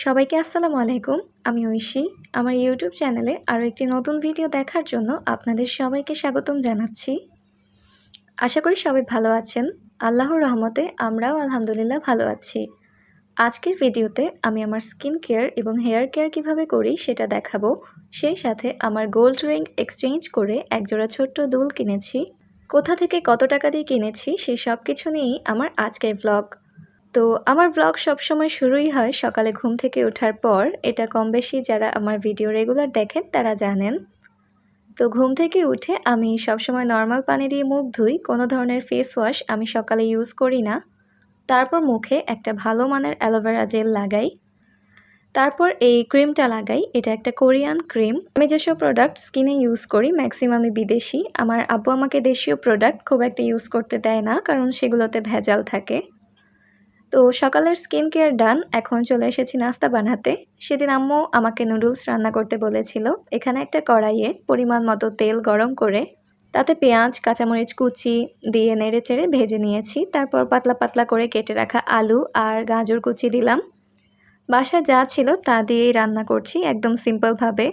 সবাইকে আসসালামু আলাইকুম। আমি ঐশী। আমার ইউটিউব চ্যানেলে আরও একটি নতুন ভিডিও দেখার জন্য আপনাদের সবাইকে স্বাগতম জানাচ্ছি। আশা করি সবাই ভালো আছেন। আল্লাহর রহমতে আমরাও আলহামদুলিল্লাহ ভালো আছি। আজকের ভিডিওতে আমি আমার স্কিন কেয়ার এবং হেয়ার কেয়ার কীভাবে করি সেটা দেখাবো। সেই সাথে আমার গোল্ড রিং এক্সচেঞ্জ করে একজোড়া ছোট্ট দুল কিনেছি। কোথা থেকে কত টাকা দিয়ে কিনেছি সেই সব কিছু নিয়েই আমার আজকের ব্লগ। তো আমার ব্লগ সবসময় শুরুই হয় সকালে ঘুম থেকে ওঠার পর। এটা কম বেশি যারা আমার ভিডিও রেগুলার দেখেন তারা জানেন। তো ঘুম থেকে উঠে আমি সবসময় নর্মাল পানি দিয়ে মুখ ধুই, কোনো ধরনের ফেস ওয়াশ আমি সকালে ইউজ করি না। তারপর মুখে একটা ভালো মানের অ্যালোভেরা জেল লাগাই, তারপর এই ক্রিমটা লাগাই। এটা একটা কোরিয়ান ক্রিম। আমি যেসব প্রোডাক্ট স্কিনে ইউজ করি ম্যাক্সিমামই বিদেশি। আমার আব্বু আমাকে দেশীয় প্রোডাক্ট খুব একটা ইউজ করতে দেয় না, কারণ সেগুলোতে ভেজাল থাকে। তো সকালের স্কিন কেয়ার ডান, এখন চলে এসেছি নাস্তা বানাতে। সেদিন আম্মু আমাকে নুডলস রান্না করতে বলেছিল। এখানে একটা কড়াইয়ে পরিমাণ মতো তেল গরম করে তাতে পেঁয়াজ কাঁচামরিচ কুচি দিয়ে নেড়ে চেড়ে ভেজে নিয়েছি। তারপর পাতলা পাতলা করে কেটে রাখা আলু আর গাজর কুচি দিলাম। বাসায় যা ছিল তা দিয়েই রান্না করছি, একদম সিম্পলভাবে।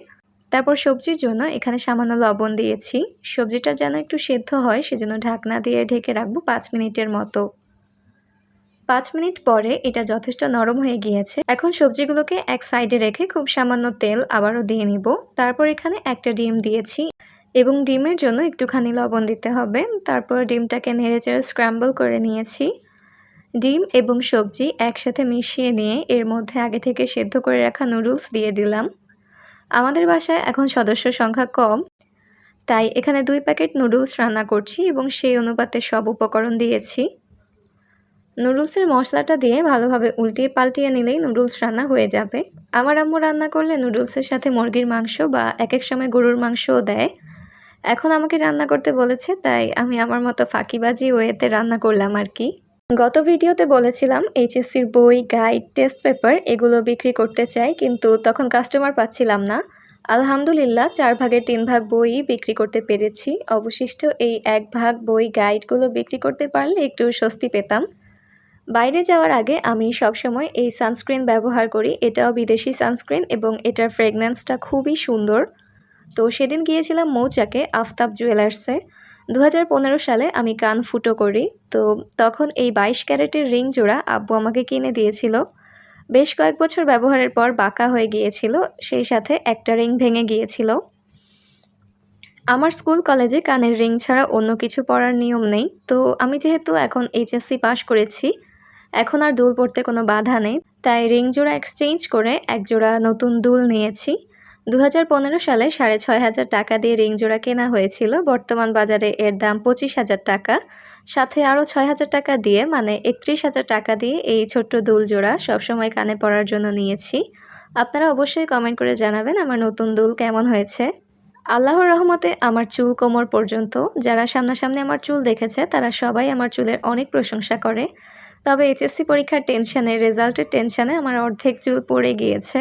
তারপর সবজির জন্য এখানে সামান্য লবণ দিয়েছি। সবজিটা যেন একটু সেদ্ধ হয় সেজন্য ঢাকনা দিয়ে ঢেকে রাখবো 5 মিনিটের মতো। 5 মিনিট পরে এটা যথেষ্ট নরম হয়ে গিয়েছে। এখন সবজিগুলোকে এক সাইডে রেখে খুব সামান্য তেল আবারও দিয়ে নিব। তারপর এখানে একটা ডিম দিয়েছি এবং ডিমের জন্য একটুখানি লবণ দিতে হবে। তারপর ডিমটাকে নেড়েচেড়ে স্ক্র্যাম্বল করে নিয়েছি। ডিম এবং সবজি একসাথে মিশিয়ে নিয়ে এর মধ্যে আগে থেকে সেদ্ধ করে রাখা নুডলস দিয়ে দিলাম। আমাদের বাসায় এখন সদস্য সংখ্যা কম, তাই এখানে 2 প্যাকেট নুডলস রান্না করছি এবং সেই অনুপাতে সব উপকরণ দিয়েছি। নুডলসের মশলাটা দিয়ে ভালোভাবে উল্টিয়ে পাল্টিয়ে নিলেই নুডলস রান্না হয়ে যাবে। আমার আম্মু রান্না করলে নুডলসের সাথে মুরগির মাংস বা এক সময় গরুর মাংসও দেয়। এখন আমাকে রান্না করতে বলেছে, তাই আমি আমার মতো ফাঁকিবাজি ওয়েতে রান্না করলাম আর কি। গত ভিডিওতে বলেছিলাম এইচএসসির বই, গাইড, টেস্ট পেপার এগুলো বিক্রি করতে চাই, কিন্তু তখন কাস্টমার পাচ্ছিলাম না। আলহামদুলিল্লাহ 4 ভাগের 3 ভাগ বই বিক্রি করতে পেরেছি। অবশিষ্ট এই 1 ভাগ বই গাইডগুলো বিক্রি করতে পারলে একটু স্বস্তি পেতাম। বাইরে যাওয়ার আগে আমি সবসময় এই সানস্ক্রিন ব্যবহার করি। এটাও বিদেশি সানস্ক্রিন এবং এটার ফ্রেগন্যান্সটা খুবই সুন্দর। তো সেদিন গিয়েছিলাম মৌচাকে আফতাব জুয়েলার্সে। 2015 সালে আমি কান ফুটো করি। তো তখন এই 22 ক্যারেটের রিং জোড়া আব্বু আমাকে কিনে দিয়েছিল। বেশ কয়েক বছর ব্যবহারের পর বাঁকা হয়ে গিয়েছিল, সেই সাথে একটা রিং ভেঙে গিয়েছিল। আমার স্কুল কলেজে কানের রিং ছাড়া অন্য কিছু পরার নিয়ম নেই। তো আমি যেহেতু এখন এইচএসসি পাশ করেছি, এখন আর দুল পরতে কোনো বাধা নেই, তাই রিং জোড়া এক্সচেঞ্জ করে এক জোড়া নতুন দুল নিয়েছি। 2015 সালে 6,500 টাকা দিয়ে রিং জোড়া কেনা হয়েছিল। বর্তমান বাজারে এর দাম 25,000 টাকা। সাথে আরও 6,000 টাকা দিয়ে মানে 31,000 টাকা দিয়ে এই ছোট্ট দুল জোড়া সবসময় কানে পরার জন্য নিয়েছি। আপনারা অবশ্যই কমেন্ট করে জানাবেন আমার নতুন দুল কেমন হয়েছে। আল্লাহর রহমতে আমার চুল কোমর পর্যন্ত। যারা সামনাসামনি আমার চুল দেখেছে তারা সবাই আমার চুলের অনেক প্রশংসা করে। তবে এইচএসসি পরীক্ষার টেনশানে, রেজাল্টের টেনশানে আমার অর্ধেক চুল পড়ে গিয়েছে।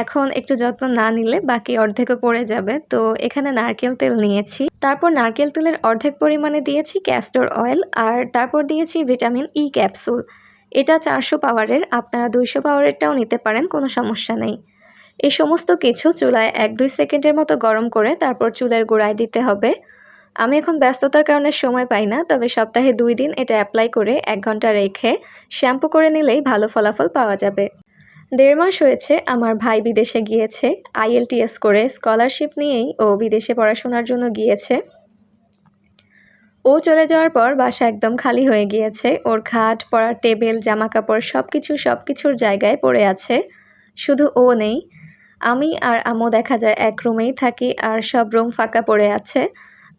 এখন একটু যত্ন না নিলে বাকি অর্ধেকও পড়ে যাবে। তো এখানে নারকেল তেল নিয়েছি। তারপর নারকেল তেলের অর্ধেক পরিমাণে দিয়েছি ক্যাস্টর অয়েল, আর তারপর দিয়েছি ভিটামিন ই ক্যাপসুল। এটা 400 পাওয়ারের, আপনারা 200 পাওয়ারেরটাও নিতে পারেন, কোনো সমস্যা নেই। এই সমস্ত কিছু চুলায় 1-2 সেকেন্ডের মতো গরম করে তারপর চুলের গোড়ায় দিতে হবে। আমি এখন ব্যস্ততার কারণে সময় পাই না, তবে সপ্তাহে 2 দিন এটা অ্যাপ্লাই করে 1 ঘন্টা রেখে শ্যাম্পু করে নিলেই ভালো ফলাফল পাওয়া যাবে। 1.5 মাস হয়েছে আমার ভাই বিদেশে গিয়েছে। IELTS করে স্কলারশিপ নিয়েই ও বিদেশে পড়াশোনার জন্য গিয়েছে। ও চলে যাওয়ার পর বাসা একদম খালি হয়ে গিয়েছে। ওর খাট, পড়ার টেবিল, জামাকাপড় সবকিছুর জায়গায় পড়ে আছে, শুধু ও নেই। আমি আর আম্মু দেখা যায় এক রুমেই থাকি, আর সব রুম ফাঁকা পড়ে আছে।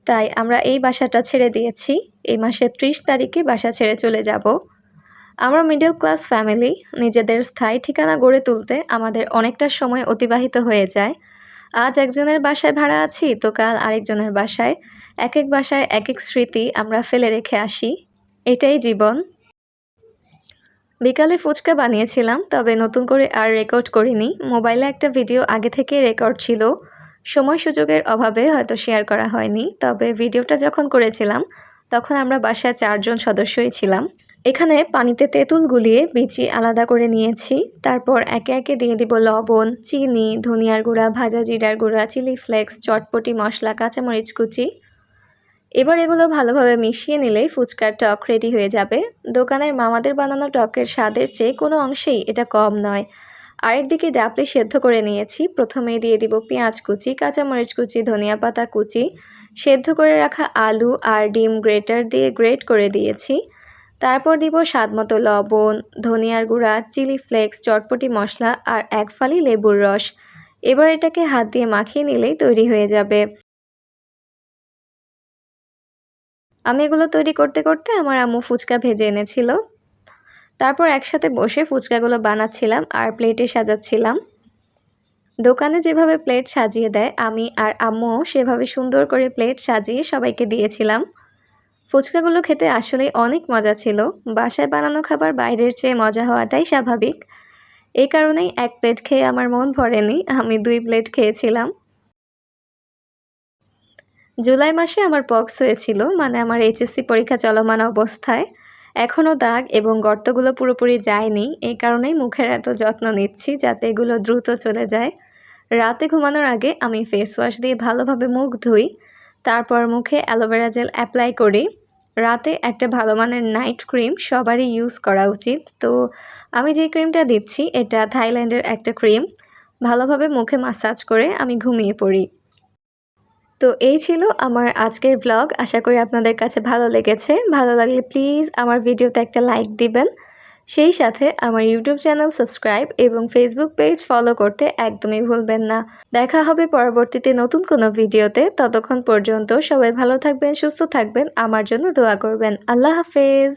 তাই আমরা এই বাসাটা ছেড়ে দিয়েছি। এই মাসের 30 তারিখে বাসা ছেড়ে চলে যাব। আমরা মিডল ক্লাস ফ্যামিলি, নিজেদের স্থায়ী ঠিকানা গড়ে তুলতে আমাদের অনেকটা সময় অতিবাহিত হয়ে যায়। আজ একজনের বাসায় ভাড়া আছি, তো কাল আরেকজনের বাসায়। এক বাসায় এক স্মৃতি আমরা ফেলে রেখে আসি। এটাই জীবন। বিকালে ফুচকা বানিয়েছিলাম, তবে নতুন করে আর রেকর্ড করিনি। মোবাইলে একটা ভিডিও আগে থেকে রেকর্ড ছিল, সময় সুযোগের অভাবে হয়তো শেয়ার করা হয়নি। তবে ভিডিওটা যখন করেছিলাম তখন আমরা বাসায় 4 জন সদস্যই ছিলাম। এখানে পানিতে তেঁতুল গুলিয়ে বিচি আলাদা করে নিয়েছি। তারপর একে একে দিয়ে দিব লবণ, চিনি, ধনিয়ার গুঁড়া, ভাজা জিরার গুঁড়া, চিলি ফ্লেক্স, চটপটি মশলা, কাঁচামরিচ কুচি। এবার এগুলো ভালোভাবে মিশিয়ে নিলেই ফুচকার টক রেডি হয়ে যাবে। দোকানের মামাদের বানানো টকের স্বাদের চেয়ে কোনো অংশেই এটা কম নয়। আরেকদিকে ডাবলি সেদ্ধ করে নিয়েছি। প্রথমেই দিয়ে দিব পেঁয়াজ কুচি, কাঁচামরিচ কুচি, ধনিয়া পাতা কুচি, সেদ্ধ করে রাখা আলু আর ডিম গ্রেটার দিয়ে গ্রেট করে দিয়েছি। তারপর দিব স্বাদমতো লবণ, ধনিয়ার গুঁড়া, চিলি ফ্লেক্স, চটপটি মশলা আর এক ফালি লেবুর রস। এবার এটাকে হাত দিয়ে মাখিয়ে নিলেই তৈরি হয়ে যাবে। আমি এগুলো তৈরি করতে করতে আমার আম্মু ফুচকা ভেজে এনেছিল। তারপর একসাথে বসে ফুচকাগুলো বানাচ্ছিলাম আর প্লেটে সাজাচ্ছিলাম। দোকানে যেভাবে প্লেট সাজিয়ে দেয় আমি আর আম্মুও সেভাবে সুন্দর করে প্লেট সাজিয়ে সবাইকে দিয়েছিলাম। ফুচকাগুলো খেতে আসলে অনেক মজা ছিল। বাসায় বানানো খাবার বাইরের চেয়ে মজা হওয়াটাই স্বাভাবিক। এই কারণেই এক প্লেট খেয়ে আমার মন ভরেনি, আমি 2 প্লেট খেয়েছিলাম। জুলাই মাসে আমার পক্স হয়েছিল, মানে আমার এইচএসসি পরীক্ষা চলমান অবস্থায়। এখনও দাগ এবং গর্তগুলো পুরোপুরি যায়নি, এই কারণেই মুখের এত যত্ন নিচ্ছি যাতে এগুলো দ্রুত চলে যায়। রাতে ঘুমানোর আগে আমি ফেস ওয়াশ দিয়ে ভালোভাবে মুখ ধুই, তারপর মুখে অ্যালোভেরা জেল অ্যাপ্লাই করি। রাতে একটা ভালো মানের নাইট ক্রিম সবারই ইউজ করা উচিত। তো আমি যে ক্রিমটা দিচ্ছি এটা থাইল্যান্ডের একটা ক্রিম। ভালোভাবে মুখে মাসাজ করে আমি ঘুমিয়ে পড়ি। তো এই ছিল আমার আজকের ব্লগ। আশা করি আপনাদের কাছে ভালো লেগেছে। ভালো লাগলে প্লিজ আমার ভিডিওতে একটা লাইক দিবেন। সেই সাথে আমার ইউটিউব চ্যানেল সাবস্ক্রাইব এবং ফেসবুক পেজ ফলো করতে একদমই ভুলবেন না। দেখা হবে পরবর্তীতে নতুন কোনো ভিডিওতে। ততক্ষণ পর্যন্ত সবাই ভালো থাকবেন, সুস্থ থাকবেন, আমার জন্য দোয়া করবেন। আল্লাহ হাফেজ।